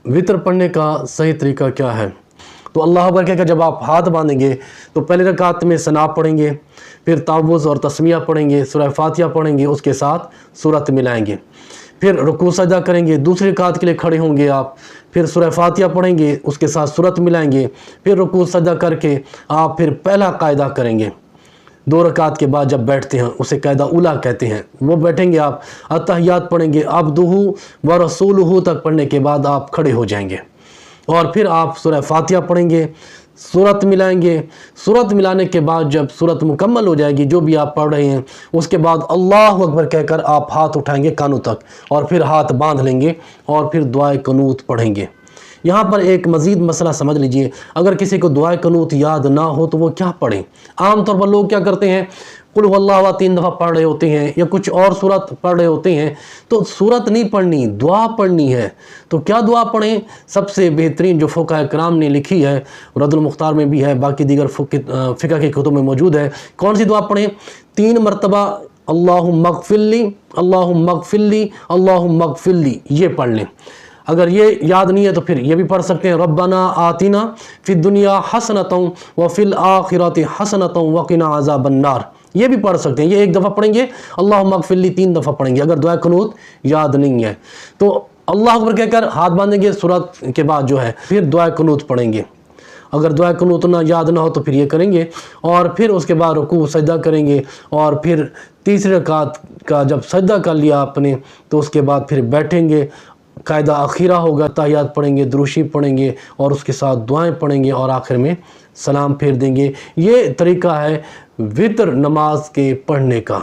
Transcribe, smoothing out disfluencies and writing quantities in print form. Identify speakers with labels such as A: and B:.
A: वितर पढ़ने का सही तरीका क्या है? तो अल्लाह अकबर कहकर जब आप हाथ बांधेंगे तो पहले रकात में सना पढ़ेंगे, फिर तावुज़ और तस्मिया पढ़ेंगे, सूरह फातिहा पढ़ेंगे, उसके साथ सूरत मिलाएंगे, फिर रुकू सजदा करेंगे, दूसरी रकात के लिए खड़े होंगे आप, फिर सूरह फातिहा पढ़ेंगे, उसके साथ सूरत मिलाएंगे, फिर रुकू सजदा करके आप फिर पहला कायदा करेंगे। 2 रकात के बाद जब बैठते हैं उसे कायदा उला कहते हैं, वो बैठेंगे आप, अत्तहियात पढ़ेंगे, अब्दुहु व रसूलुहु तक पढ़ने के बाद आप खड़े हो जाएंगे और फिर आप सूरह फातिहा पढ़ेंगे, सूरत मिलाएंगे। सूरत मिलाने के बाद जब सूरत मुकम्मल हो जाएगी जो भी आप पढ़ रहे हैं, उसके बाद अल्लाह अकबर कहकर आप हाथ उठाएंगे कानों तक और फिर हाथ बांध लेंगे और फिर दुआए कनूत पढ़ेंगे। यहाँ पर एक मज़ीद मसला समझ लीजिए, अगर किसी को दुआए कनूत याद ना हो तो वो क्या पढ़ें? आम तौर पर लोग क्या करते हैं, कुल हुवल्लाहु 3 दफ़ा पढ़ रहे होते हैं या कुछ और सूरत पढ़ रहे होते हैं, तो सूरत नहीं पढ़नी, दुआ पढ़नी है। तो क्या दुआ पढ़ें? सबसे बेहतरीन जो फ़ुक़हा किराम ने लिखी है, रद्दुल मुख्तार में भी है, बाकी दीगर फ़िक़्ह की कुतुब में मौजूद है। कौन सी दुआ पढ़ें? 3 मरतबा अल्लाहुम्मा अग़फ़िरली, अल्लाहुम्मा अग़फ़िरली, अल्लाहुम्मा अग़फ़िरली, ये पढ़ लें। अगर ये याद नहीं है तो फिर ये भी पढ़ सकते हैं, रब्बना आतिना फ़िद दुनिया हसनतन व फ़िल आखिरति हसनतन व क़िना अज़ाबन नार, ये भी पढ़ सकते हैं। ये 1 दफ़ा पढ़ेंगे, अल्लाहुम्मा अग़फ़िरली 3 दफ़ा पढ़ेंगे अगर दुआ कनूत याद नहीं है तो। अल्लाह अकबर कहकर हाथ बांधेंगे, सूरत के बाद जो है फिर दुआ कनूत पढ़ेंगे। अगर दुआ कनूत ना याद ना हो तो फिर ये करेंगे और फिर उसके बाद रुकू सजदा करेंगे और फिर तीसरी रकात का जब सजदा कर लिया आपने तो उसके बाद फिर बैठेंगे, कायदा अखीरा होगा, तहियात पढ़ेंगे, दुरूशी पढ़ेंगे और उसके साथ दुआएं पढ़ेंगे और आखिर में सलाम फेर देंगे। ये तरीका है वितर नमाज के पढ़ने का।